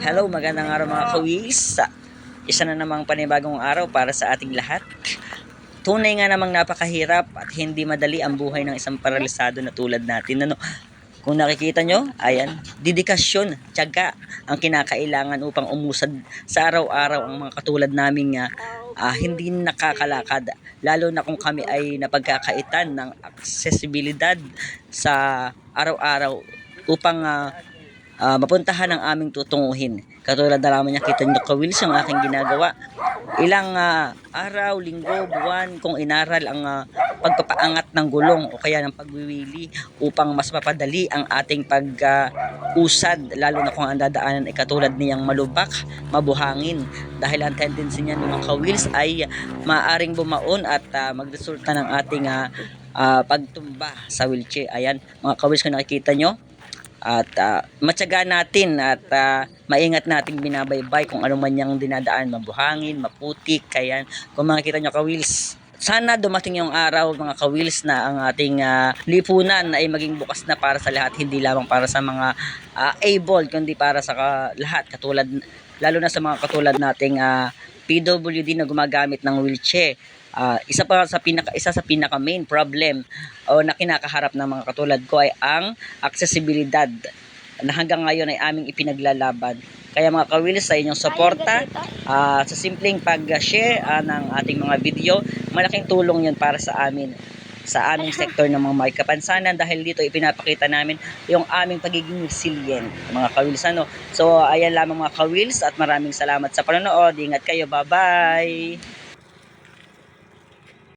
Hello, magandang araw mga kawis. Isa na namang panibagong araw para sa ating lahat. Tunay nga namang napakahirap at hindi madali ang buhay ng isang paralisado na tulad natin. Ano? Kung nakikita nyo, ayan, dedikasyon, tiyaga ang kinakailangan upang umusad sa araw-araw ang mga katulad naming hindi nakakalakad. Lalo na kung kami ay napagkakaitan ng aksesibilidad sa araw-araw upang mapuntahan ang aming tutunguhin. Katulad na lamang niya, kita nyo kawils ang aking ginagawa. Ilang araw, linggo, buwan kung inaral ang pagpapaangat ng gulong o kaya ng pagwiwili upang mas mapadali ang ating pag-usad, lalo na kung ang dadaanan ay katulad niyang malubak, mabuhangin. Dahil ang tendency niya ng mga kawils ay maaring bumaon at magresulta ng ating pagtumba sa wheelchair. Ayan, mga kawils, kung nakikita nyo, at matyaga natin at maingat nating binabaybay kung ano man yung dinadaan, mabuhangin, maputik. Kaya kung makikita nyo kawils, sana dumating yung araw mga kawils na ang ating lipunan ay maging bukas na para sa lahat, hindi lamang para sa mga able kundi para sa lahat, katulad lalo na sa mga katulad nating PWD na gumagamit ng wheelchair. Isa sa pinaka main problem o na kinakaharap ng mga katulad ko ay ang accessibilidad na hanggang ngayon ay aming ipinaglalaban. Kaya mga kawilis, sa inyong suporta, sa simpleng pag-share ng ating mga video, malaking tulong yun para sa amin, sa aming sektor ng mga may kapansanan, dahil dito ipinapakita namin yung aming pagiging resilient, mga kawils. So ayan lamang mga kawils, at maraming salamat sa panonood. Ingat kayo, bye bye.